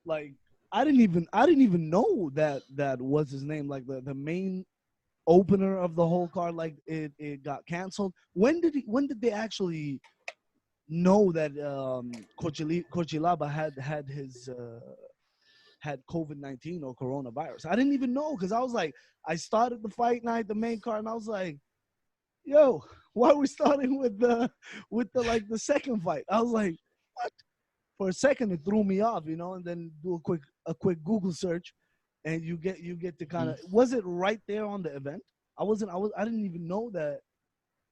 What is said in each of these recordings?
like I didn't even know that was his name. Like the main opener of the whole card, like it got canceled. When did they actually know that Cochilaba had his had COVID-19 or coronavirus? I didn't even know because I was like, I started the fight night, the main card, and I was like, yo, why are we starting with the like the second fight? I was like, what? For a second it threw me off, and then do a quick Google search, and you get to kind of, was it right there on the event? I didn't even know that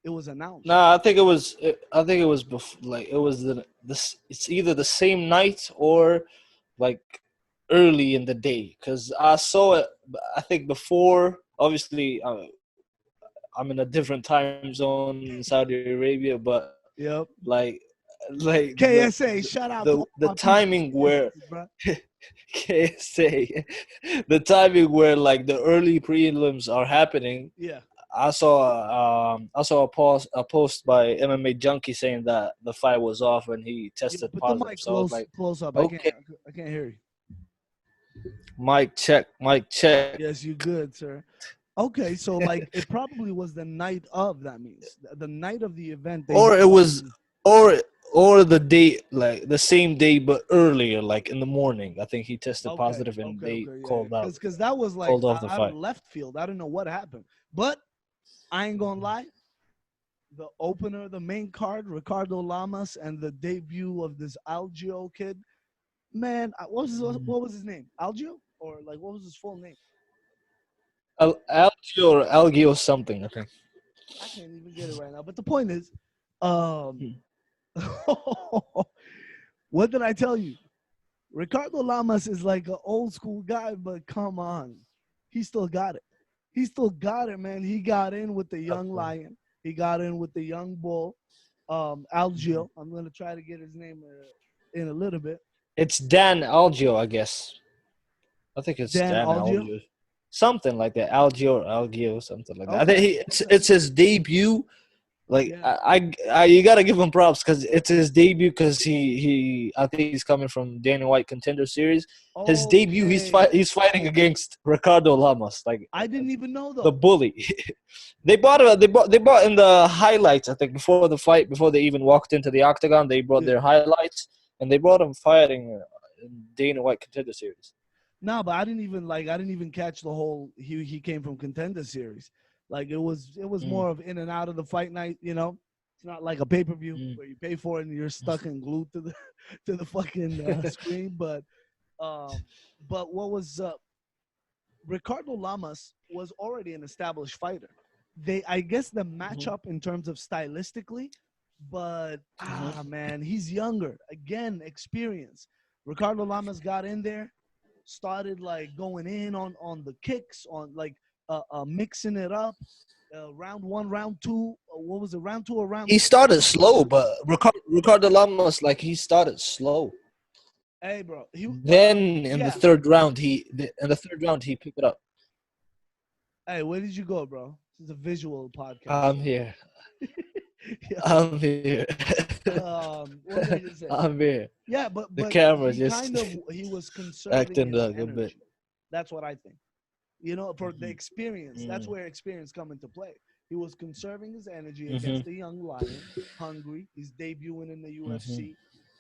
it was announced. Nah, I think it was. I think it was like it was this. It's either the same night or like early in the day because I saw it. I think before. Obviously, I'm in a different time zone in Saudi Arabia, but Yep. like like KSA, shout out to all the my people timing in where KSA, bro. KSA, the timing where like the early prelims are happening. Yeah. I saw a post by MMA Junkie saying that the fight was off when he Yeah, tested put the positive. mic So I was like, close up. okay, I can't hear you. mic check, mic check. Yes, you good, sir. Okay, so like it probably was the night of, that means. The night of the event they Or it was, probably. or or the day, like the same day but earlier, like in the morning. I think he tested Okay, positive and okay, they okay, yeah. called out, Cause that was like called off the out of fight. left field. I don't know what happened. But I ain't gonna lie, the opener, the main card, Ricardo Lamas, and the debut of this Algio kid. Man, what was his name? Algio? Or like what was his full name? Algae or algae or something, I think. I can't even get it right now. But the point is, um, what did I tell you? Ricardo Lamas is like an old school guy, but come on, he still got it. He still got it, man. He got in with the young lion. He got in with the young bull, Algio. I'm gonna try to get his name in a little bit. It's Dan Algio, I guess. I think it's Dan Dan Algio. Algio, something like that. Algio or Algio, something like that. I think Okay. Okay. it's his debut. Like Yeah. you gotta give him props because it's his debut. Because I think he's coming from Dana White Contender Series. His debut, Okay. he's fighting against Ricardo Lamas, like I didn't even know the though. bully. They bought in the highlights. I think before the fight, before they even walked into the octagon, they brought Yeah. their highlights and they brought him fighting in Dana White Contender Series. No, but I didn't even catch the whole he came from Contender Series. Like it was Mm, more of in and out of the fight night, It's not like a pay-per-view mm, where you pay for it and you're stuck and glued to the to the fucking screen, um but what was Ricardo Lamas was already an established fighter. I guess the mhm, matchup in terms of stylistically, but mhm. man, he's younger. Again, experience. Ricardo Lamas got in there, started like going in on the kicks, on like mixing it up. Round one, round two. What was it? Round two or round He three? started slow, but Ricardo Lamas, like he started slow. Hey, bro. Then Yeah. in the third round he picked it up. Hey, where did you go, bro? This is a visual podcast, I'm so here. yeah. I'm here. What was I gonna say? I'm here. Yeah, The but camera he just kind of he was conserving acting his like a bit. energy. That's what I think. For the Mhm, experience, that's mm, where experience come into play. He was conserving his energy mhm, against the young lion, hungry. He's debuting in the mhm, UFC,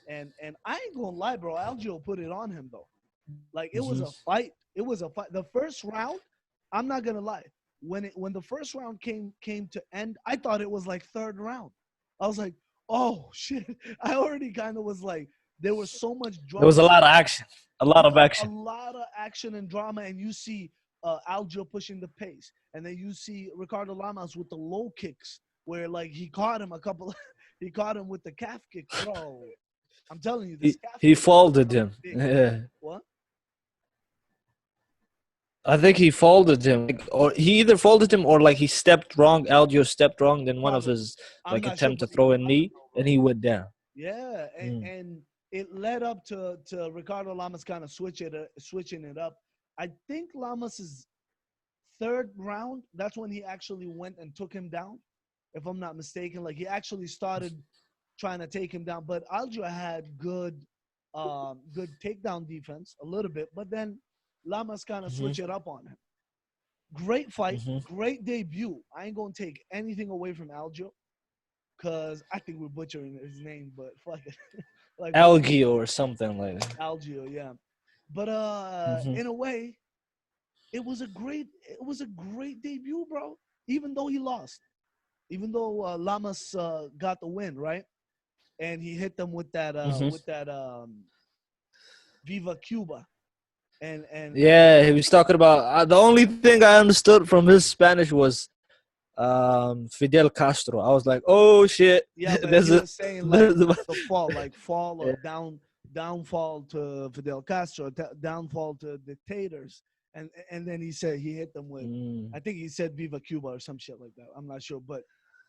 and I ain't gonna lie, bro. Algio put it on him though. Like it was mhm. a fight. It was a fight. The first round, I'm not gonna lie. When the first round came to end, I thought it was like third round. I was like, oh shit. I already kind of was like, there was so much There was a drama. lot of action. A lot of A action. lot of action and drama, and you see Algio pushing the pace, and then you see Ricardo Lamas with the low kicks, where like he caught him a couple, he caught him with the calf kick, bro. I'm telling you, this calf He kick is folded coming him. big. Yeah. What? I think he folded him, like, or he either folded him or like he stepped wrong. Algio stepped wrong. Then one of Probably. his I'm like not sure, attempt to but throw a I don't knee, know, and bro. he went down. Yeah, Mm. and it led up to Ricardo Lamas kind of switching it up. I think Lamas's third round, that's when he actually went and took him down, if I'm not mistaken. Like he actually started trying to take him down, but Algio had good good takedown defense a little bit, but then Lamas kind of Mhm. switch it up on him. Great fight, Mhm. great debut. I ain't gonna take anything away from Aljo because I think we're butchering his name, but fuck it. Like whatever. Algae or something like that. Algio, yeah. But Mhm. in a way, it was a great debut, bro. Even though he lost, even though Lamas got the win, right? And he hit them with that Mhm. Viva Cuba, and Yeah, he was talking about the only thing I understood from his Spanish was Fidel Castro. I was like, oh shit, yeah, but there's he a was saying like there's a the fall, like fall or yeah. downfall to Fidel Castro, downfall to dictators, and then he said he hit them with, Mm. I think he said Viva Cuba or some shit like that. I'm not sure, but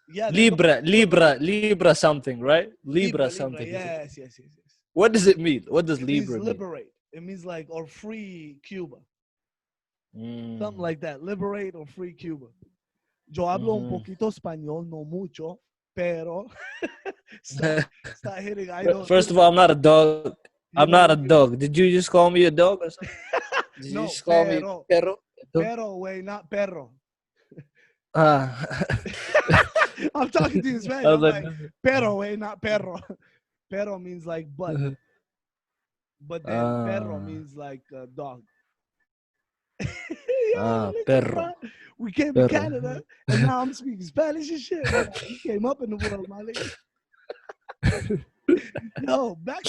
yeah, they're going Libra, through it. Libra, Libra something, right? Libra Libra, something. He said. yes, yes, yes, yes. What does it mean? What does It means Libra mean? liberate. It means like or free Cuba, something Mm. like that. Liberate or free Cuba. Yo hablo un Mhm. poquito español, no mucho, pero start hitting. I don't First of all, I'm not a dog. I'm you not know a what you dog. Did you just call me a dog or something? Did you no, just call me perro? pero way, not perro. Ah. I'm talking to you in Spanish. I was I'm like, like pero way, not perro. Pero means like but then perro ah, means like dog. Yo, listen, perro, bro. We came to perro. Canada, and now I'm speaking Spanish and shit. Man, we came up in the world, my nigga. Yo, back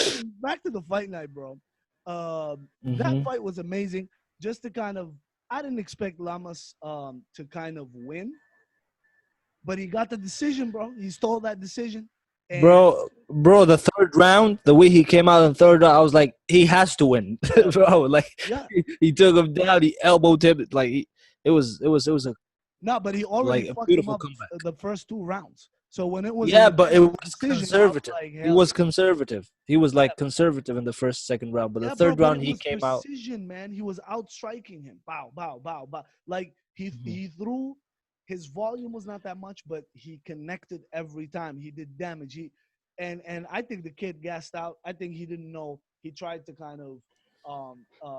to the fight night, bro. That Mhm. fight was amazing. Just to kind of, I didn't expect Lamas to kind of win, but he got the decision, bro. He stole that decision, and Bro, the third round, the way he came out in the third round, I was like, he has to win, yeah, bro. Like yeah. he took him down, he elbowed him, like it was a No, but he already like a fucked him beautiful up comeback. the first two rounds. So when it was Yeah, a but it unanimous was decision, I was conservative. like, He hell was yeah. conservative. He was Yeah, like conservative in the first, second round, but the yeah, bro. third But round it he was came out. precision, man. He was outstriking him. Bow, bow, bow, bow. Like he Mhm. he threw. His volume was not that much, but he connected every time. He did damage. And I think the kid gassed out. I think he didn't know. He tried to kind of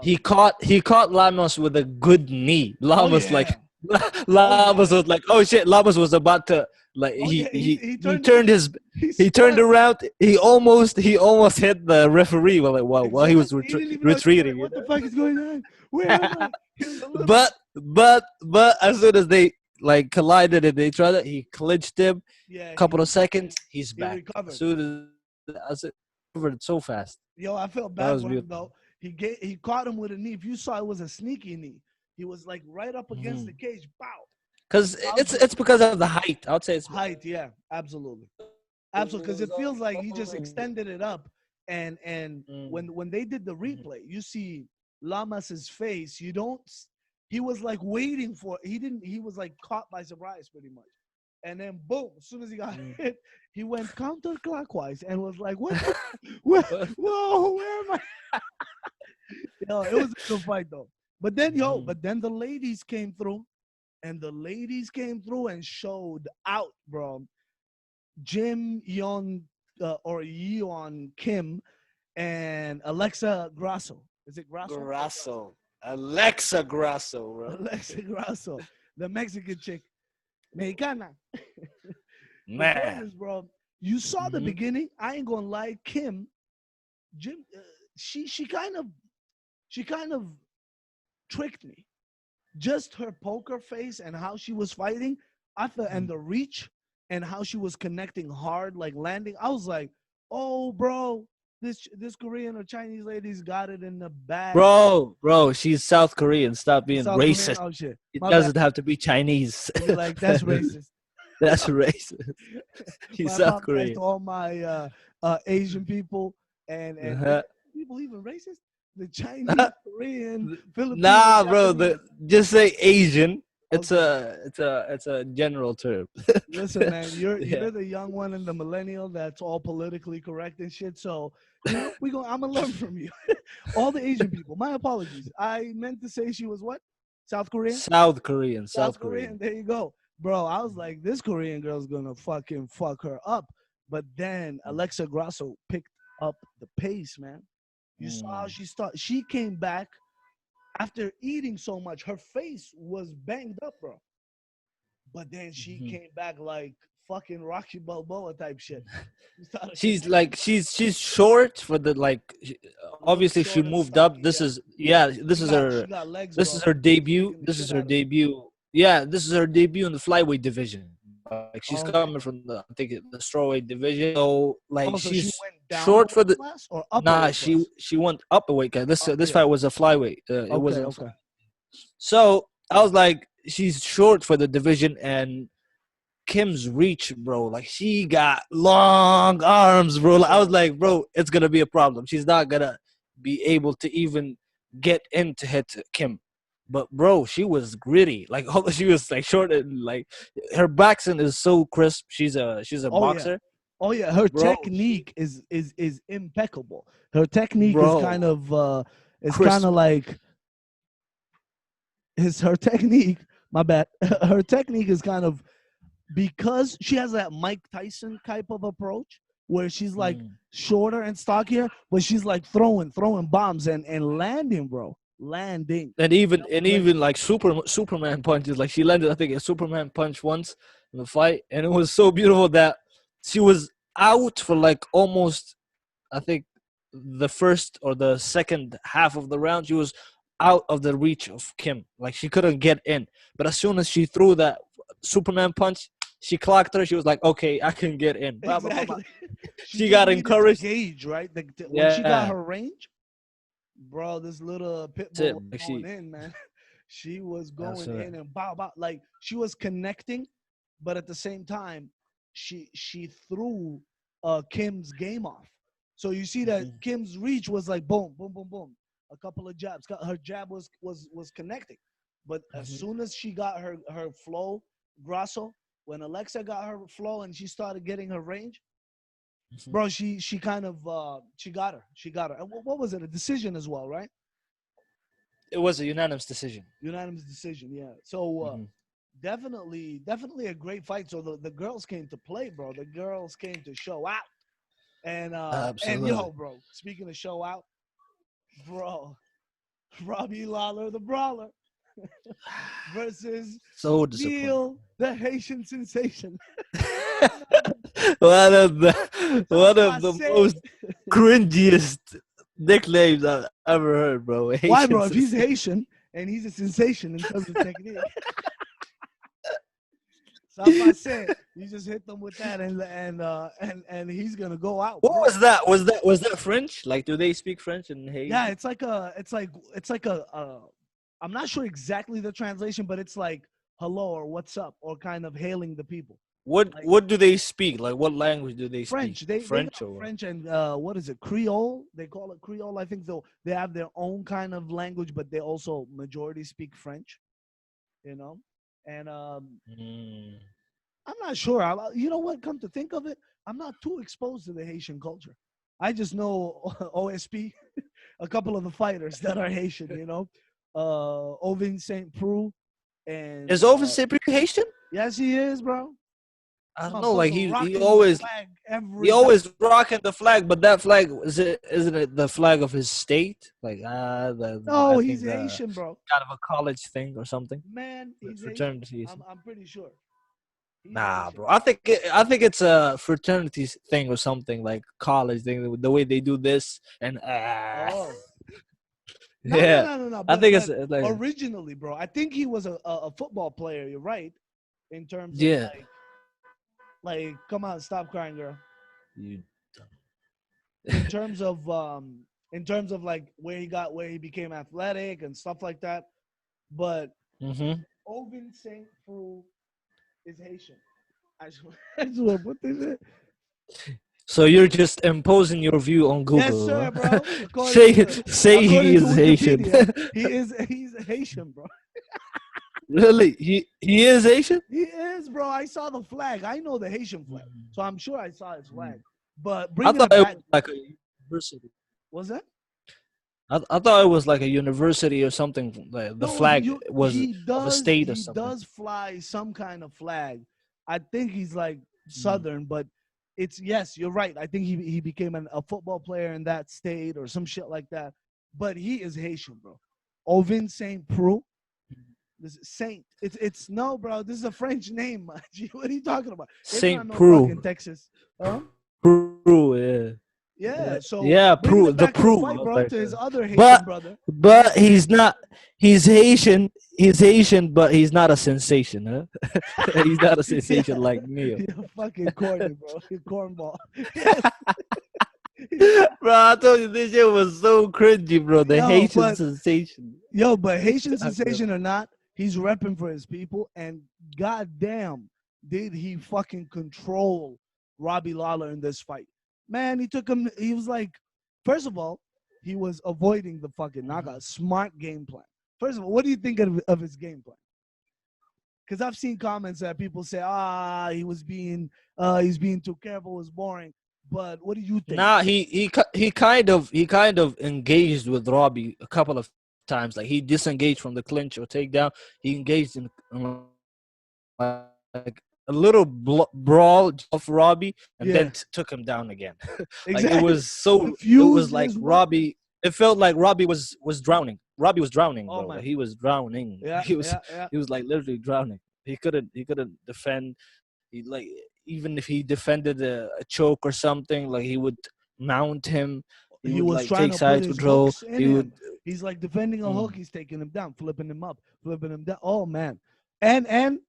He caught Lamas with a good knee. oh Lamas like yeah, oh Lamas yeah, was like, oh shit. Lamas was about to like oh yeah. he He he he he turned turned his he he turned spun. around. He almost hit the referee while he was Exactly. He didn't even know. He was like, retreating. "What the fuck is going on? Where am I?" He was a little. But as soon as they like collided and they tried it, he clinched him. Yeah, Couple of seconds, he's he back. As recovered. soon as it recovered so fast. Yo, I felt That bad was for him beautiful. though. He caught him with a knee. If you saw, it was a sneaky knee. He was like right up against the Mhm. cage. Bow. Cause I was it's like, it's because of the height. I would say it's height. Yeah, absolutely, it absolutely. Because was it feels like he just only extended it up, and mm, when they did the mhm. replay, you see Lamas's face. You don't. He was like waiting for. He didn't. He was like caught by surprise, pretty much. And then boom, as soon as he got Mm. hit, he went counterclockwise and was like, "What the? Where, whoa, where am I?" Yo, it was a good fight though. Mhm. But then the ladies came through, and the ladies came through and showed out, bro. Jim Yeon or Yeon Kim and Alexa Grasso. Is it Grasso? Grasso. Alexa Grasso, bro. Alexa Grasso, the Mexican chick, Mexicana. The point Man. is, bro, you saw the Mhm. beginning. I ain't gonna lie, Kim, Jim, she kind of tricked me. Just her poker face and how she was fighting, I thought, and Mm. the reach and how she was connecting hard, like landing. I was like, oh, bro, this Korean or Chinese lady's got it in the bag. Bro, she's South Korean. Stop The being South Korean, racist. oh shit, It my bad. doesn't have to be Chinese. They be like, that's racist. That's racist. I She's South apologize to Korean. all my Asian people and is Uh-huh. people even racist? The Chinese, Korean, Filipino, Nah, bro. Japanese. Just say Asian. It's Okay, a general term. listen, man, Yeah. you're the young one and the millennial that's all politically correct and shit. So I'm gonna learn from you. All the Asian people. My apologies. I meant to say she was what? South Korean. South Korean. South South Korean. Korean. There you go, bro. I was like, this Korean girl's gonna fucking fuck her up. But then Alexa Grasso picked up the pace, man. You saw how Mm. she came back after eating so much. Her face was banged up, bro. But then she Mhm. came back like fucking Rocky Balboa type shit. She started She's connecting. like she's short for the Look obviously she short and moved up. stocky, This yeah. is yeah, She got legs, this is bro. her debut. Kicking the This is shit her out of it. debut. Yeah, this is her debut in the flyweight division. Like she's coming Okay. from the strawweight division. So like Oh, so she she's went down a short for weight the class or up a nah, weight class? she went up a weight. This Yeah. fight was a flyweight. It Okay, wasn't a okay. so I was like, she's short for the division, and Kim's reach, bro. Like she got long arms, bro. Like, I was Yeah. like, bro, it's gonna be a problem. She's not gonna be able to even get in to hit Kim. But bro, she was gritty. Like she was like short and like her backspin is so crisp. She's a Oh yeah. boxer, Oh yeah. Her bro. She technique is impeccable. Her technique bro is kind of crisp. like his her technique. My bad. Her technique is kind of because she has that Mike Tyson type of approach where she's like Mm. shorter and stockier, but she's like throwing bombs and landing, bro, landing. That And was like, even like Superman punches. Like she landed, I think, a Superman punch once in the fight, and it was so beautiful that she was out for like almost, I think, the first or the second half of the round. She was out of the reach of Kim. Like she couldn't get in. But as soon as she threw that Superman punch, she clocked her. She was like, "Okay, I can get in." Blah blah blah blah. exactly. She She just got needed to encouraged. gauge, right? When she got Yeah, her range, bro, this little pit that's bull it. was Like going in, man. She was that's going it. in and bow bow, like she was connecting, but at the same time, she threw Kim's game off. So you see that Mhm, Kim's reach was like boom, boom, boom, boom, a couple of jabs. Her jab was connecting, but as mhm, soon as she got her flow, Grasso, when Alexa got her flow and she started getting her range, mhm. bro, she kind of she got her. And what was it? A decision as well, right? It was a unanimous decision. Unanimous decision, yeah. So Mhm. definitely a great fight. So the girls came to play, bro. The girls came to show out. And Absolutely. yo, bro, speaking of show out, bro, Robbie Lawler, the brawler, versus So disappointing. Neil, the Haitian sensation. One Sans of the passe. most cringiest nicknames I've ever heard, bro. Why, Haitian bro? If he's sensation. Haitian and he's a sensation in terms of technique, sans passe, you just hit them with that and he's gonna go out, What bro. was that? Was that French? Like, do they speak French in Yeah, Haiti? it's like I'm not sure exactly the translation, but it's like hello or what's up or kind of hailing the people. What Like What do they speak? Like, what language do they speak? French, they French got or what? French and what is it, Creole? They call it Creole. I think they have their own kind of language, but they also majority speak French. You know, and Mm. I'm not sure. You know what? Come to think of it, I'm not too exposed to the Haitian culture. I just know OSP, a couple of the fighters that are Haitian. You know, Ovin Saint Preux, and Is Oven Cypriot Haitian? yes, he is, bro. I don't know. Like Motherfucker he rocking the always flag he every time. always rocking the flag, but that flag isn't it the flag of his state? Like I No, he's think the Haitian, bro. kind of a college thing or something. Man, The he's Haitian. fraternity. I'm pretty sure he's Nah, Haitian. bro. I think it's a fraternity thing or something like college thing. The way they do this and Oh, no, no, yeah, no, no, no. I But think it's like originally, bro, I think he was a football player. You're right in terms of yeah. come on, stop crying, girl. You, In terms of like where he became athletic and stuff like that. But hmm Ovin Saint Preux is Haitian. I swear, I swear, what this shit? So you're just imposing your view on Yes, Google, sir, huh? bro. Say he According to is Haitian. Wikipedia, he's Haitian, bro. Really? He is Haitian? He is, bro. I saw the flag. I know the Haitian flag, Mm. so I'm sure I saw his Mm. flag. But I bringing thought it it back, was like a university. was that? I thought it was like a university or something. Like the No, flag was of a state or he something. does fly some kind of flag. I think he's like Mm. southern, but it's yes, you're right. I think he became a football player in that state or some shit like that. But he is Haitian, bro. Ovin Saint Preux. This is Saint. It's no, bro. This is a French name, man. What are you talking about? It's not Saint no fucking Prue. Texas. Huh? Prue, yeah. Yeah. So Yeah, bringing Prue, it the back to the Prue. I fight, was bro, like, to his other Haitian but brother. but he's not. He's Haitian. He's Haitian, but he's not a sensation, huh? He's not a Yeah, sensation like Neil. yeah, fucking corny, bro. You cornball. Bro, I told you this shit was so cringy, bro. The Yo, Haitian but sensation. Haitian I couldn't. sensation or not, he's repping for his people, and goddamn, did he fucking control Robbie Lawler in this fight? Man, he took him. He was like, first of all, he was avoiding the fucking knockout. Smart game plan. First of all, what do you think of his game plan? Because I've seen comments that people say, he's being too careful, it was boring. But what do you think? Nah, he kind of engaged with Robbie a couple of times. Like he disengaged from the clinch or takedown. He engaged in like a little brawl off Robbie, and then took him down Yeah, again. Like exactly. it was like Confused his Robbie. weapon. It felt like Robbie was drowning. Robbie was drowning, Oh bro. Like, man. he was drowning. Yeah, yeah, yeah. He was like literally drowning. He couldn't defend. He like even if he defended a choke or something, like he would mount him. He He would was like trying take to put side his control. hooks in He would. him. He's like defending a hook. Mm. He's taking him down, flipping him up, flipping him down. Oh man. And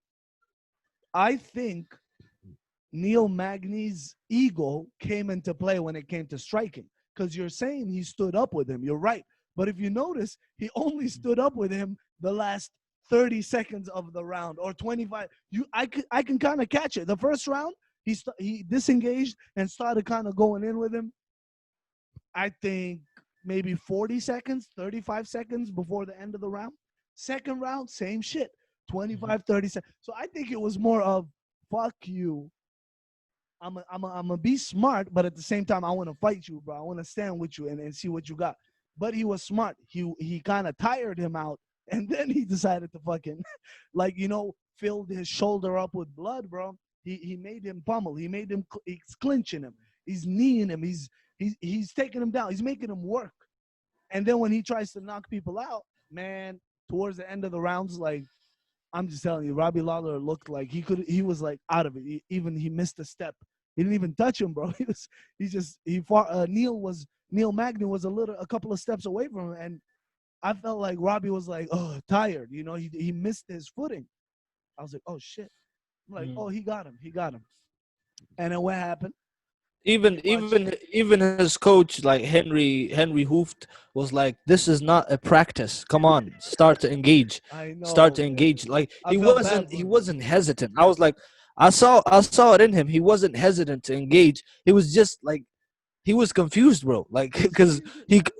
I think Neil Magny's ego came into play when it came to striking. Because you're saying he stood up with him. You're right. But if you notice, he only stood up with him the last 30 seconds of the round or 25. I can kind of catch it. The first round, he disengaged and started kind of going in with him. I think maybe 40 seconds, 35 seconds before the end of the round. Second round, same shit. Mhm. 25, 30 seconds. So I think it was more of fuck you. I'm a be smart, but at the same time, I want to fight you, bro. I want to stand with you and see what you got. But he was smart. He kind of tired him out, and then he decided to fucking, like filled his shoulder up with blood, bro. He made him pummel. He made him. He's clinching him. He's kneeing him. He's taking him down. He's making him work. And then when he tries to knock people out, man, towards the end of the rounds, like I'm just telling you, Robbie Lawler looked like he was like out of it. Even he missed a step. He didn't even touch him, bro. He fought Neil Magny was a couple of steps away from him, and I felt like Robbie was like, oh, tired. He missed his footing. I was like, oh shit. I'm like, oh, Mm. he got him. And then what happened? Even We watched. even even his coach, like Henry Hooft, was like, "This is not a practice. Come on, I start know, to man. engage." Like I felt bad he for him. wasn't hesitant. I was like, I saw it in him. He wasn't hesitant to engage. He was just like he was confused, bro. Like He was because confused.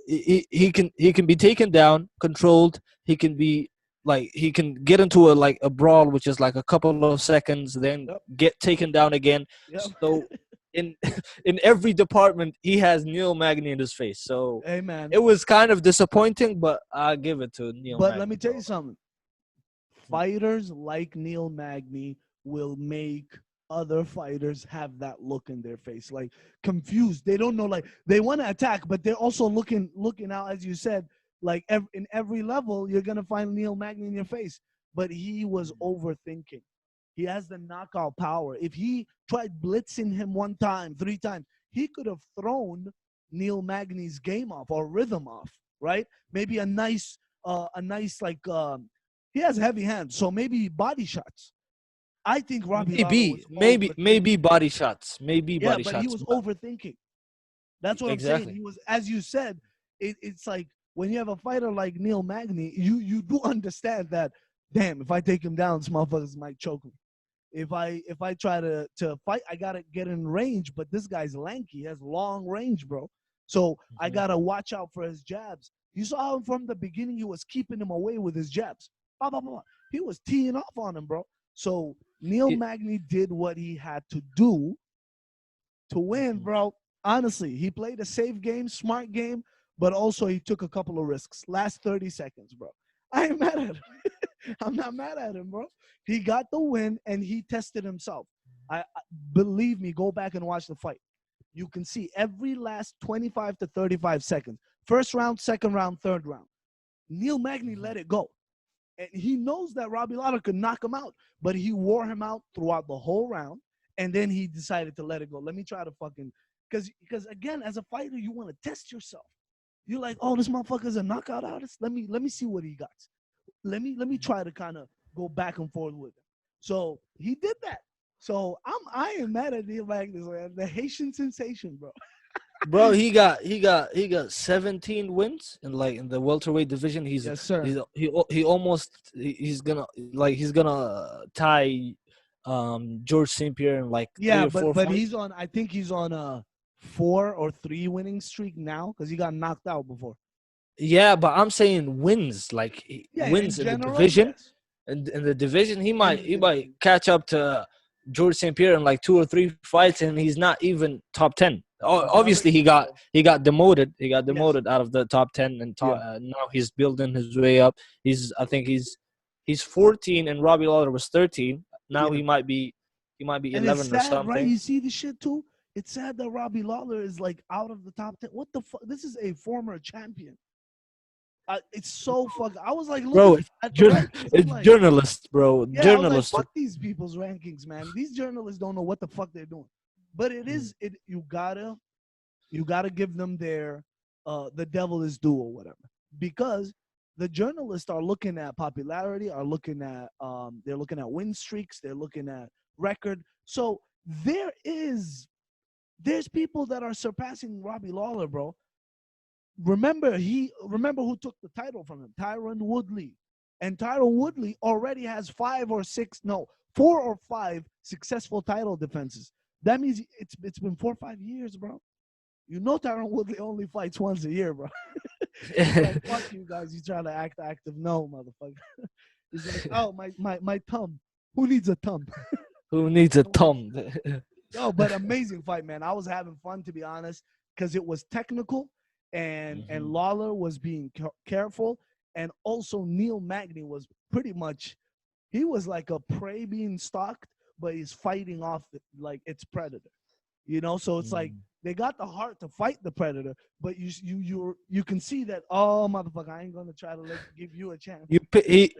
he can be taken down, controlled. He can be like he can get into a brawl, which is like a couple of seconds, then Yep. get taken down again. Yep. So in in every department, he has Neil Magny in his face. So Hey, man. it was kind of disappointing, but I give it to Neil But let me Magny, tell you bro. something. Mm. Fighters like Neil Magny will make other fighters have that look in their face, like confused. They don't know, like they want to attack, but they're also looking out, as you said, like in every level, you're gonna find Neil Magny in your face. But he was overthinking. He has the knockout power. If he tried blitzing him one time, three times, he could have thrown Neil Magny's game off or rhythm off, right? Maybe a nice like he has heavy hands, so maybe body shots. I think Robbie Lawler was Maybe overthinking. body shots, maybe Yeah, body but he shots. was overthinking. That's what I'm saying. Exactly. He was, as you said, it's like when you have a fighter like Neil Magny, you do understand that. Damn, if I take him down, this motherfuckers might choke me. If I try to fight, I gotta get in range. But this guy's lanky, he has long range, bro. So I Mhm. gotta watch out for his jabs. You saw him from the beginning; he was keeping him away with his jabs. Blah, blah, blah. He was teeing off on him, bro. So Neil It- Magny did what he had to do to win, mhm. bro. Honestly, he played a safe game, smart game, but also he took a couple of risks. Last 30 seconds, bro. I ain't mad at him. I'm not mad at him, bro. He got the win and he tested himself. Believe me, go back and watch the fight. You can see every last 25 to 35 seconds. First round, second round, third round. Neil Magny let it go. And he knows that Robbie Lawler could knock him out, but he wore him out throughout the whole round. And then he decided to let it go. Let me try to fucking, because again, as a fighter, you want to test yourself. You're like, oh, this motherfucker's a knockout artist. Let me see what he got. Let me try to kind of go back and forth with him. So he did that. So I am mad at Neil Magny, man. The Haitian sensation, bro. Bro, he got 17 wins in the welterweight division. Yes, sir. He's gonna tie George St. Pierre in like Yeah, 3 or 4 but fights. he's on. I think he's on a 4 or 3 winning streak now because he got knocked out before. Yeah, but I'm saying wins, Yeah, wins in in the general, division. yes. In the division, he might division. catch up to George St. Pierre in like 2 or 3 fights, and he's not even top 10. Obviously, he got demoted. He got demoted out of the top 10, and now he's building his way up. I think he's 14, and Robbie Lawler was 13. Now Yeah. he might be And it's 11 or sad, right? something. You see the shit too. It's sad that Robbie Lawler is like out of the top 10. What the fuck? This is a former champion. It's so fuck. I was like, Bro, looking at the rankings. I'm it's like, journalists, bro. yeah, I was like, Journalists. fuck these people's rankings, man. These journalists don't know what the fuck they're doing. But it is it. You gotta give them their the devil is due or whatever, because the journalists are looking at popularity, are looking at they're looking at win streaks, they're looking at record. So there's people that are surpassing Robbie Lawler, bro. Remember who took the title from him? Tyron Woodley. And Tyron Woodley already has 4 or 5 successful title defenses. That means it's been 4 or 5 years, bro. You know Tyron Woodley only fights once a year, bro. Like, fuck you guys. You trying to act active. No, motherfucker. He's like, oh, my thumb. Who needs a thumb? Who needs a thumb? No, but amazing fight, man. I was having fun, to be honest, because it was technical, and Lawler was being careful, and also Neil Magny was pretty much, he was like a prey being stalked, but he's fighting off like its predator, you know. So it's like they got the heart to fight the predator, but you can see that, oh motherfucker, I ain't gonna try to give you a chance.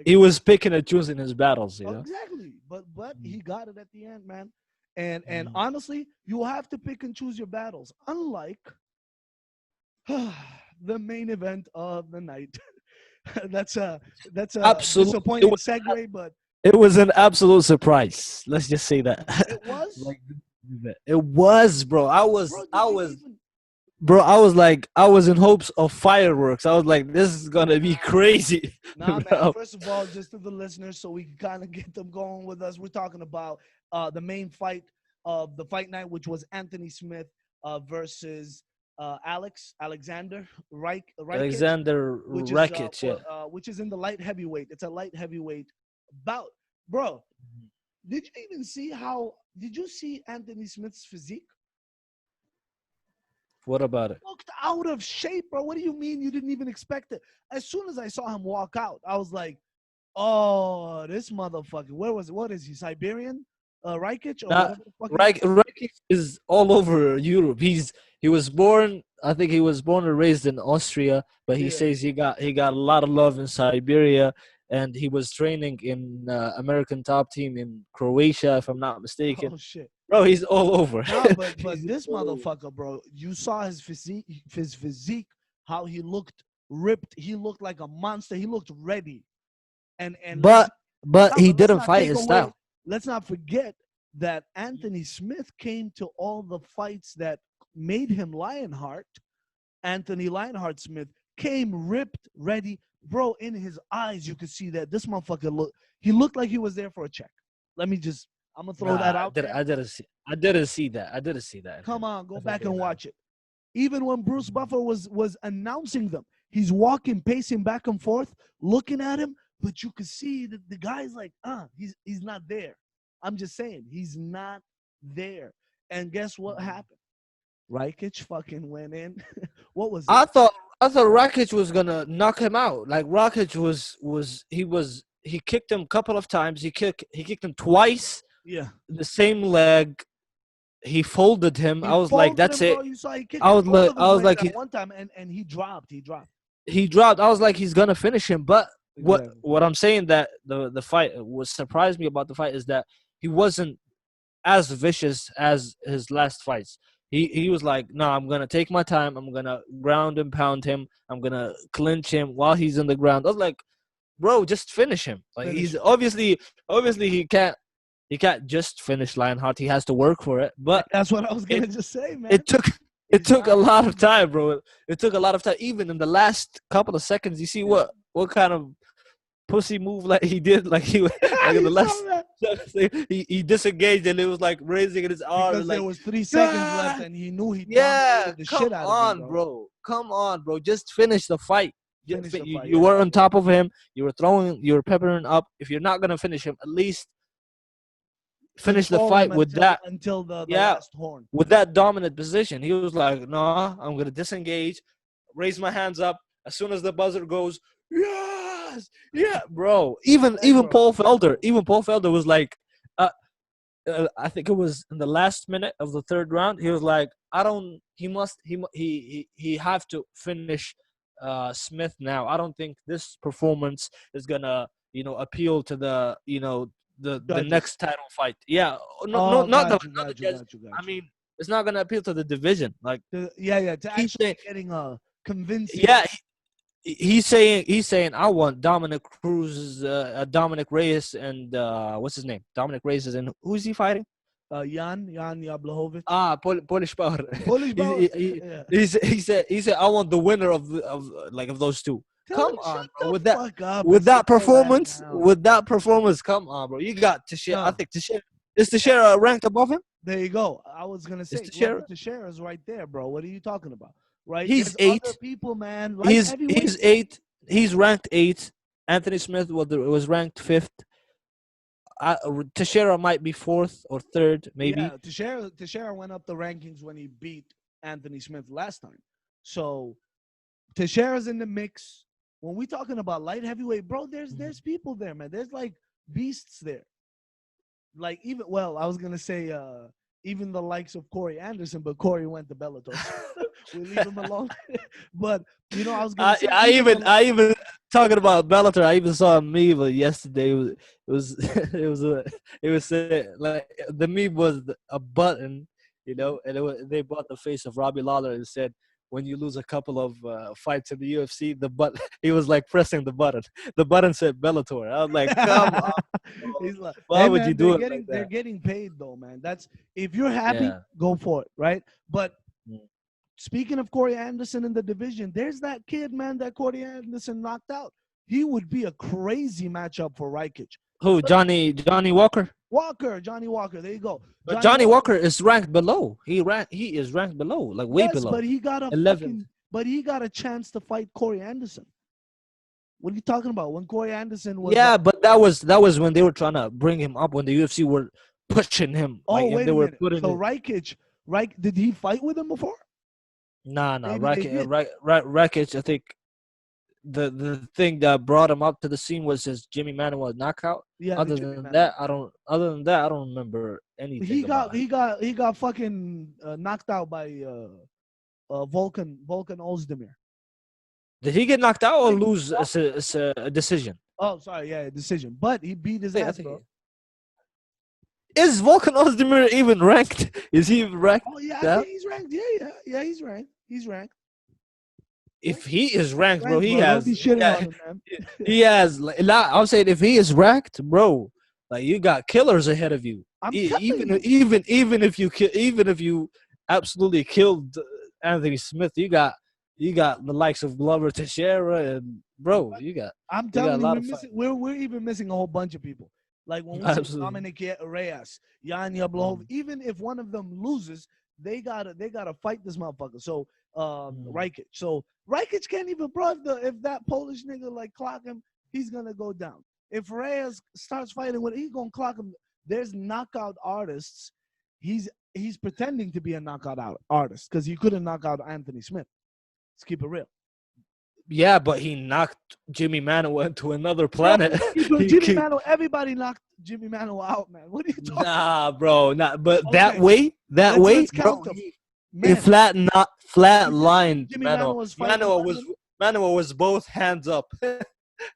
He was picking and choosing his battles, you know. Exactly, but he got it at the end, man. And honestly, you have to pick and choose your battles. Unlike the main event of the night. that's a disappointing segue, but it was an absolute surprise. Let's just say that. It was. It was, bro. I was like, I was in hopes of fireworks. I was like, this is gonna be crazy. Nah, man. First of all, just to the listeners, so we can kind of get them going with us, we're talking about the main fight of the fight night, which was Anthony Smith versus Alexander Rakic, which is in the light heavyweight. It's a light heavyweight bout, bro. Did you see Anthony Smith's physique? What about it? Looked out of shape, bro. What do you mean you didn't even expect it? As soon as I saw him walk out, I was like, oh, this motherfucker. Where was it? What is he, Siberian? Rakic? Rakic is all over Europe. He was born, I think he was born and raised in Austria, but he says he got a lot of love in Siberia, and he was training in American top team in Croatia, if I'm not mistaken. Oh shit. Bro, he's all over. Nah, but this motherfucker, bro, you saw his physique, how he looked ripped. He looked like a monster. He looked ready. But he didn't fight his style. Let's not forget that Anthony Smith came to all the fights that made him Lionheart. Anthony Lionheart Smith came ripped, ready. Bro, in his eyes, you could see that this motherfucker looked like he was there for a check. I'm gonna throw that out there. I didn't see that. Come on, go back and watch it. Even when Bruce Buffer was announcing them, he's walking, pacing back and forth, looking at him, but you could see that the guy's like, he's not there. I'm just saying, he's not there. And guess what happened? Rakic fucking went in. What was it? I thought Rakic was gonna knock him out. Like, Rakic he kicked him a couple of times. He kicked him twice Yeah. the same leg. He folded him. He I was like, folded that's him, bro. it. You saw he kicked both of I his was legs like, at one time, and he dropped. He dropped. he dropped. I was like, he's gonna finish him. But Exactly. what I'm saying that the fight, what surprised me about the fight is that he wasn't as vicious as his last fights. He was like, no, I'm gonna take my time. I'm gonna ground and pound him. I'm gonna clinch him while he's in the ground. I was like, bro, just finish him. Like Finish he's him. obviously he can't just finish Lionheart. He has to work for it. But That's what I was it gonna just say, man. it took it He's took a not lot of easy. time, bro. It took a lot of time. Even in the last couple of seconds, you see Yeah. what kind of pussy move like he did, like like in the You saw last that he disengaged and it was like raising his arm because and there like, was 3 seconds left, God, and he knew he yeah, dominated the come shit out of him, on, bro. bro, come on, bro, just finish the fight. Finish the fight. You Yeah, were on exactly. top of him. You were peppering up. If you're not gonna finish him, at least finish the Control him fight with that. until the Yeah, last horn. with that dominant position. He was like, "No, I'm gonna disengage, raise my hands up as soon as the buzzer goes. Yes, yeah, bro. Hey, bro. Even Paul Felder was like, uh, I think it was in the last minute of the third round. He was like, I don't. He must. He have to finish Smith now. I don't think this performance is gonna appeal to the the Judges. next title fight. Yeah, no, no, Oh, not the got you, not the got you, judge. got you, I got you. mean, it's not gonna appeal to the division. Like Yeah, yeah. To he's actually saying, getting a convincing. yeah, he's saying I want Dominic Cruz, Dominic Reyes, and what's his name? Dominic Reyes is in. Who is he fighting? Jan Jablahowicz. Polish power. Polish He's, power. Yeah. he said I want the winner of those two. Tell him Come shut on, bro. the fuck up and down. With that performance, come on, bro. You got Teixeira. I No. think Teixeira is Teixeira ranked above him. There you go. I was gonna Is say Teixeira? Teixeira is right there, bro. What are you talking about? Right? He's There's other eight. people, man. Light He's heavyweights. eight. He's ranked eight. Anthony Smith was ranked fifth. Teixeira might be fourth or third, maybe. Yeah, Teixeira went up the rankings when he beat Anthony Smith last time. So Teixeira's in the mix. When we talking about light heavyweight, bro, there's people there, man. There's like beasts there. Like even I was gonna say even the likes of Corey Anderson, but Corey went to Bellator. We leave him alone. But I was gonna say I even talking about Bellator. I even saw a meme yesterday. It was like the meme was a button, and they bought the face of Robbie Lawler and said, when you lose a couple of fights in the UFC, he was like pressing the button. The button said Bellator. I was like, come on, bro. He's like, Why hey would you man, do it like they're that? getting paid though, man. That's if you're happy, Yeah. go for it, right? But Mm. speaking of Corey Anderson in the division, there's that kid, man, that Corey Anderson knocked out. He would be a crazy matchup for Rakic. Who? Johnny Walker? Johnny Walker. There you go. But Johnny Johnny Walker. Walker is ranked below. He is ranked below, like way Yes, below. but he got 11th. a chance to fight Corey Anderson. What are you talking about? When Corey Anderson was Yeah, but that was when they were trying to bring him up when the UFC were pushing him, like, and wait they a were minute. putting So it. Did he fight with him before? Nah, Maybe they did. Rakic. I think the thing that brought him up to the scene was his Jimmy Manuel knockout. Yeah, the Other Jimmy than man. that, I don't. Other than that, I don't remember anything about him. He got fucking knocked out by Volkan Ozdemir. Did he get knocked out or I think he lose a decision? Oh, sorry, yeah, decision. But he beat his I ass, think. bro. Is Volkan Ozdemir even ranked? Is he even ranked? Oh yeah, I Yeah. think he's ranked. Yeah, he's ranked. He's ranked. If he is ranked, bro, he Don't be has. shitting Yeah, on him, man. he has. I'm saying if he is ranked, bro, like you got killers ahead of you. I'm telling you. Even if you absolutely killed Anthony Smith, you got the likes of Glover Teixeira and bro, I'm you got a telling you, lot of fight. we're even missing a whole bunch of people. Like when we say Absolutely. Dominic Reyes, Jan Jablahov, even if one of them loses, they gotta fight this motherfucker. So Rakic. So Rakic can't even, bro. If that Polish nigga like clock him, he's gonna go down. If Reyes starts fighting with, he's gonna clock him. There's knockout artists. He's pretending to be a knockout artist because he couldn't knock out Anthony Smith. Let's keep it real. Yeah, but he knocked Jimmy Manuwa into another Bro, planet. he, Jimmy he, Manuwa, everybody knocked Jimmy Manuwa out, man. What are you talking? nah, bro, not. But Okay, that way, let's bro, count them, he man. flat You remember when lined Jimmy Manuwa. Manuwa was fighting in London? Manuwa was both hands up.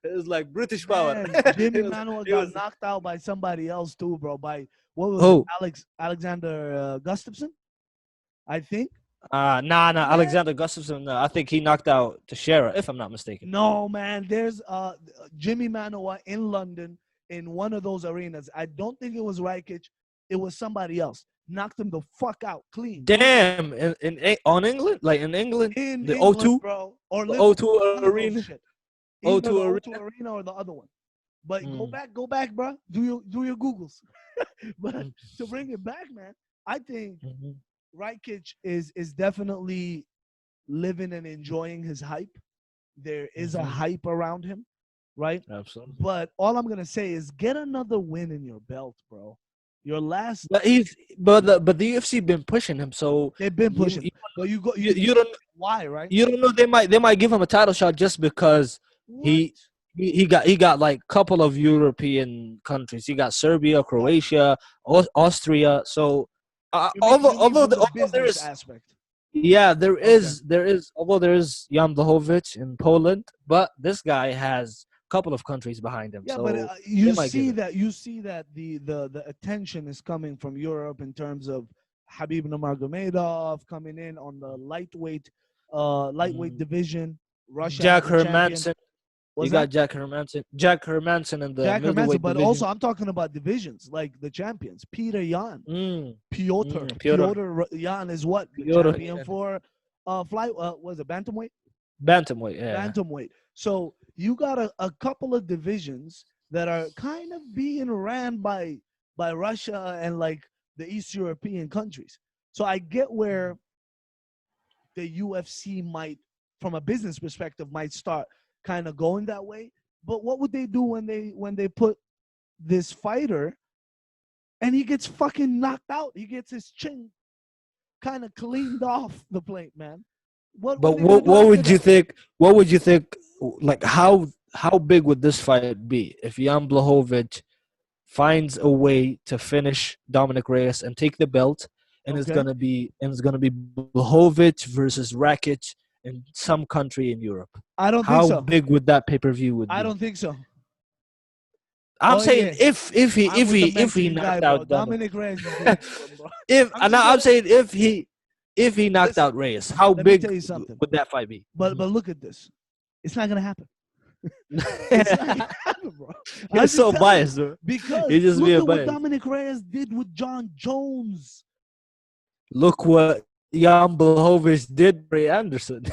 It was like British power. Man, Jimmy it was Manuwa it got was knocked out by somebody else too, bro. By what was it? who? Alexander Gustafsson, I think. Nah, Man, Alexander Gustafsson. I think he knocked out Teixeira, if I'm not mistaken. no, man. There's Jimmy Manuwa in London in one of those arenas. I don't think it was Rakic. It was somebody else. Knocked him the fuck out clean. Damn, on England, like in England, In the England, O2, bro, or the Liverpool, O2 one of those arena, shit. Either O2 the O2 arena. Arena or the other one. But Mm, go back, bro. Do your Googles. But mm, to bring it back, man, I think mhm, Rakic is definitely living and enjoying his hype. There is a mhm. hype around him, right? Absolutely. But all I'm gonna say is get another win in your belt, bro. Your last, But the UFC been pushing him, so they've been you pushing, you, but you, you don't why, right? you don't know, they might give him a title shot just because What? he he got like couple of European countries. He got Serbia, Right. Croatia, Austria. So You mean from the although there business is, aspect? yeah, Okay. there is, although there is Jan Blachowicz in Poland, but this guy has a couple of countries behind him, Yeah, but so they you might give see him. that the attention is coming from Europe in terms of Habib Nurmagomedov coming in on the lightweight Mm. division. Russia Jack has a champion. Hermanson, you Was that got Jack Hermanson in the Jack Hermanson? middleweight But division. also, I'm talking about divisions like the champions. Peter Yan, Mm, Piotr Piotr Yan is what the Piotr champion for fly was it bantamweight? Bantamweight, yeah. Bantamweight. So you got a couple of divisions that are kind of being ran by Russia and like the East European countries. So I get where the UFC might, from a business perspective, might start kind of going that way. But what would they do when they put this fighter and he gets fucking knocked out? He gets his chin kind of cleaned off the plate, man. What are But they gonna do what after would you that? think? What would you think? Like how big would this fight be if Jan Blachowicz finds a way to finish Dominic Reyes and take the belt, and Okay. it's gonna be Blachowicz versus Rakic in some country in Europe? I don't think How so. big would that pay-per-view would I be? don't think so. I'm Oh saying yeah, I'm if with the he Mexican guy, knocked bro. out Dominic. Dominic Reyes is gonna kill him, bro. If I'm and just I'm gonna saying if he knocked listen. out Reyes, how Let me big tell you something. would that fight be? But look at this. It's not gonna happen. It's not Mhm. gonna happen, bro. You're I'm just so telling you biased, bro. because You're just look being at what biased. Dominic Reyes did with John Jones. Look what Jan Blachowicz did to Ray Anderson.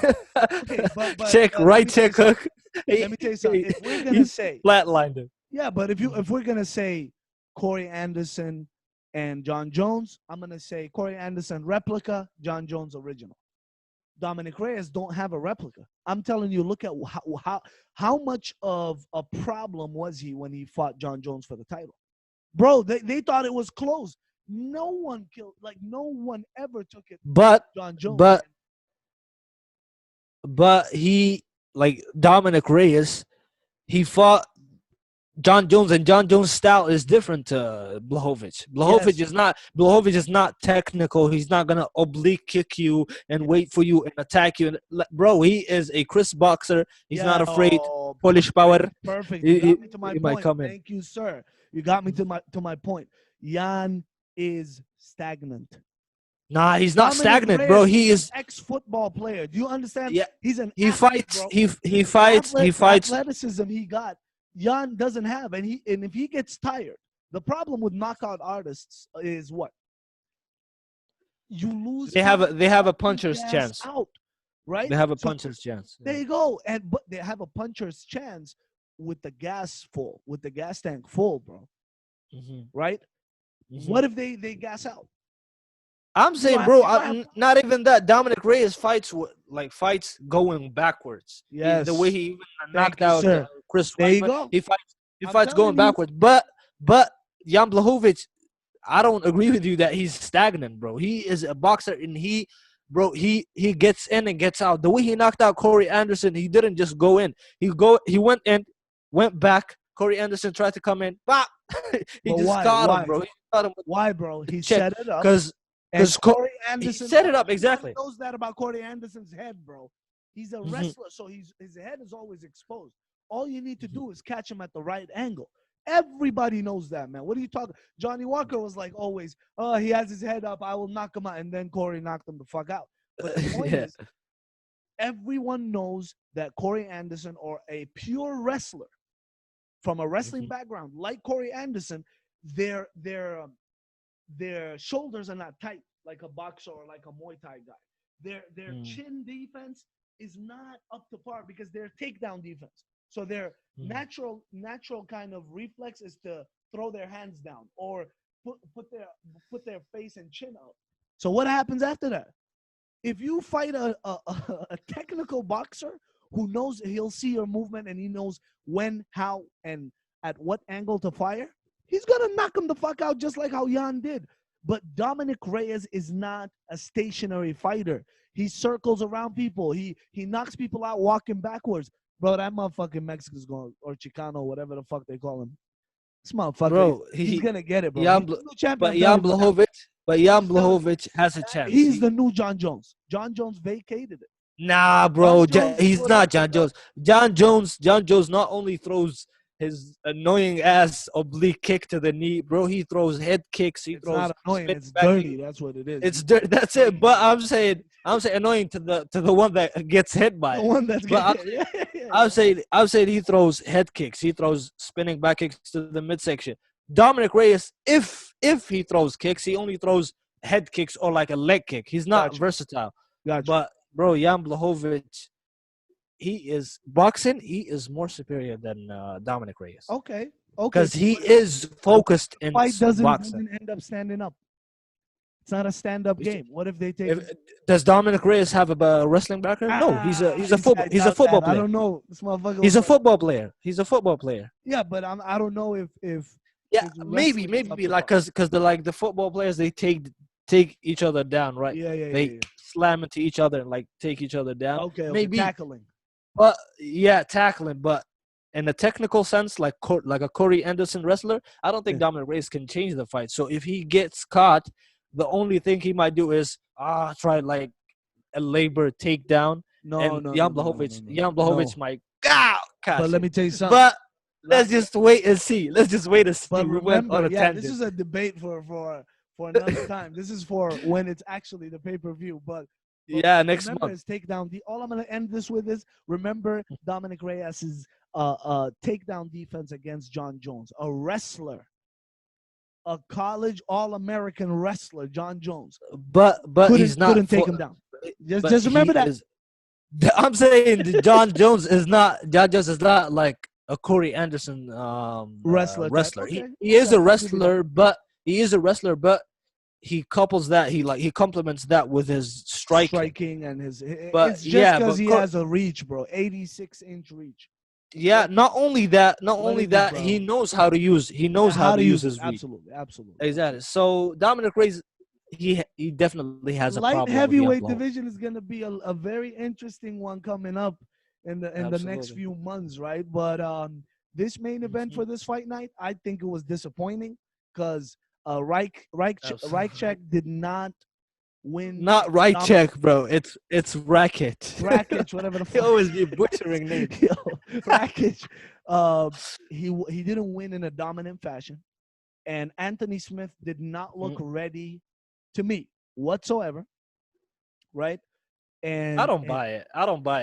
Okay, but Check let right, me tell you check something. hook. Let me tell you something. If we're gonna He's say, flatlined him. yeah, but if we're gonna say Corey Anderson and John Jones, I'm gonna say Corey Anderson replica, John Jones original. Dominic Reyes don't have a replica. I'm telling you, look at how much of a problem was he when he fought John Jones for the title, bro. They thought it was close. No one killed, like no one ever took it from But John Jones. but but he, like Dominic Reyes, he fought John Jones, and John Jones' style is different to Blachowicz. Yes, Blachowicz is not technical. He's not gonna oblique kick you and yes, wait for you and attack you. Bro, he is a crisp boxer. He's not yeah. afraid. Oh, Polish power. perfect. You He, got he, me to my he might point. come in. Thank you, sir. You got me to my point. Jan is stagnant. Nah, he's not Dominic stagnant, bro. Reyes is He an is. ex-football player. Do you understand? Yeah, He's an he athlete, fights. bro. He The fights. athleticism he got, Jan doesn't have, and if he gets tired, the problem with knockout artists is what you lose time, They have a you puncher's gas chance. out, right? They have a So puncher's chance. there Yeah. you go, but they have a puncher's chance with the gas full, with the gas tank full, bro. Hmm. Right? Hmm. What if they gas out? I'm saying, bro, You don't have time. not even that. Dominic Reyes fights fights going backwards. The way Yes. he even Thank knocked you, out sir. Chris There you Weidman, go. he I'm fights going telling you. backwards. But Jan Blachowicz, I don't agree with you that he's stagnant, bro. He is a boxer, and bro, he gets in and gets out. The way he knocked out Corey Anderson, he didn't just go in. He went in, went back. Corey Anderson tried to come in. Bah! He But just why? caught him, Why? bro. He caught him with Why, bro? the He check set it up. because And Corey he Anderson, set it up everybody exactly. knows that about Corey Anderson's head, bro. He's a Hmm. wrestler, so his head is always exposed. All you need to do is catch him at the right angle. Everybody knows that, man. What are you talking? Johnny Walker was like always, oh, he has his head up, I will knock him out. And then Corey knocked him the fuck out. But the point Yeah. is, everyone knows that Corey Anderson or a pure wrestler from a wrestling Mhm. background like Corey Anderson, their shoulders are not tight like a boxer or like a Muay Thai guy. Their Mm. chin defense is not up to par because they're takedown defense. So their Mm. natural kind of reflex is to throw their hands down or put their face and chin up. So what happens after that? If you fight a technical boxer who knows, he'll see your movement and he knows when, how, and at what angle to fire, he's gonna knock him the fuck out just like how Jan did. But Dominic Reyes is not a stationary fighter. He circles around people. He knocks people out walking backwards. Bro, that motherfucking Mexican's going, or Chicano, whatever the fuck they call him. This motherfucker, Bro, he's gonna get it, bro. Jan, He's the new champion but of Jan Bellator now. I'm telling you, Blachowicz has a chance. he's the new John Jones. John Jones vacated it. Nah, John bro, Jones he's put up not John Jones. John Jones not only throws his annoying ass oblique kick to the knee, bro. He throws head kicks. He It's throws not annoying. spin It's back dirty. kicks. That's what it is. It's dirt. That's it. But I'm saying annoying to the one that gets hit by The it. one that's But getting yeah. I'm saying he throws head kicks. He throws spinning back kicks to the midsection. Dominic Reyes, if he throws kicks, he only throws head kicks or like a leg kick. He's not Gotcha. versatile. Gotcha. But bro, Jan Blachowicz, he is boxing. He is more superior than Dominic Reyes Okay. because So he what is focused in fight boxing. doesn't end up standing up? It's not a stand-up game. What if they take? If, does Dominic Reyes have a wrestling background? No, he's a You see, I he's a doubt football that. I player. don't know. This motherfucker He's was a like, football player. He's a football player. yeah, but I don't know if Yeah, his maybe wrestling is up to like par. because the football players they take each other down, right? Yeah. They slam into each other and like take each other down. Okay. Maybe, Tackling. but yeah, tackling. But in a technical sense, like a Corey Anderson wrestler, I don't think Yeah. Dominic Reyes can change the fight. So if he gets caught, the only thing he might do is try like a labor takedown, and No. Jan Blachowicz might But catch let it. me tell you something. But let's just wait and see. Let's just wait and see. But We went on remember, a yeah, tangent. this is a debate for another time. This is for when it's actually the pay-per-view. But Yeah, next remember month. his takedown. All I'm gonna end this with is remember Dominic Reyes's takedown defense against John Jones, a wrestler, a college All-American wrestler, John Jones. But he's not. Couldn't take him down. But Just remember that. I'm saying that John Jones is not. John Jones is not like a Corey Anderson Wrestler type. wrestler. Okay. He is Okay, a I'll give you that. wrestler, but he couples that. He complements that with his striking. And his. But It's just yeah, because but he has a reach, bro. 86-inch reach. yeah. Not only that. What is it, He bro? knows how to use. He knows how to use it. his reach. Absolutely. Exactly. So Dominic Reyes, he definitely has a Light problem. heavyweight with Jan Blachowicz. division is going to be a very interesting one coming up in the next Absolutely. few months, right? But this main event for this fight night, I think it was disappointing because Rakic did not win. Not right check, bro. It's racket. Rakic, whatever the He fuck. always be butchering names. Yo, Rakic, he didn't win in a dominant fashion, and Anthony Smith did not look ready to me whatsoever, right? And I don't buy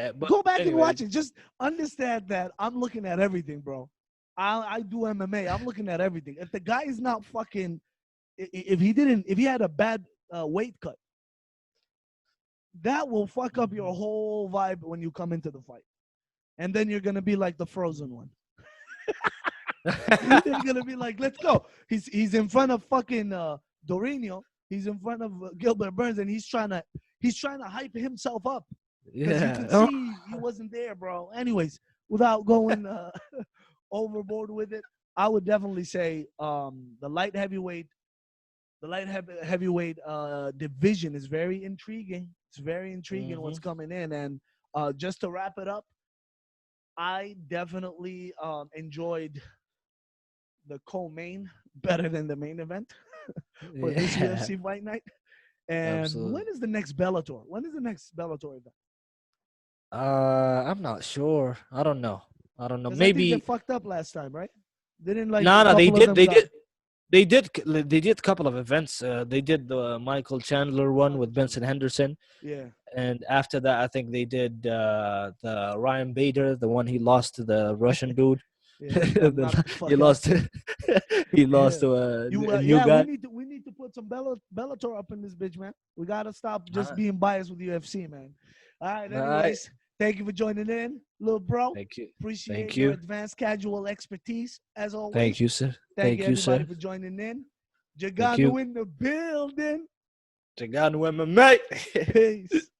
it. But go back and anyways. watch it. Just understand that I'm looking at everything, bro. I do MMA. I'm looking at everything. If the guy is not fucking, if he had a bad weight cut, that will fuck up your whole vibe when you come into the fight, and then you're gonna be like the Frozen one. You're gonna be like, let's go. He's in front of fucking Dorino. He's in front of Gilbert Burns, and he's trying to hype himself up because you can see he wasn't there, bro. Anyways, without going overboard with it, I would definitely say the light heavyweight division is very intriguing. It's very intriguing what's Hmm. coming in. And just to wrap it up, I definitely enjoyed the co-main better than the main event for this Yeah, UFC fight night. And when absolutely. is the next Bellator? When is the next Bellator event? I'm not sure. I don't know. I don't know. Because I think they Maybe fucked up last time, right? Didn't like a no, no. They couple of did. them They got did. They did a couple of events. They did the Michael Chandler one Michael with Chandler? Benson Henderson, Yeah, and after that, I think they did the Ryan Bader, the one he lost to the Russian dude. yeah, he got knocked the He fuck out. lost. He lost Yeah. to You a new yeah, we guy. need to put some Bellator up in this bitch, man. We gotta stop just Uh, being biased with UFC, man. All right, I, anyways, thank you for joining in, little bro. thank you. Appreciate Thank your you. advanced casual expertise as Thank always. you, sir. Thank you Thank you, everybody sir. for joining in. Thank you. JEGANU in the building. JEGANU MMA. Peace.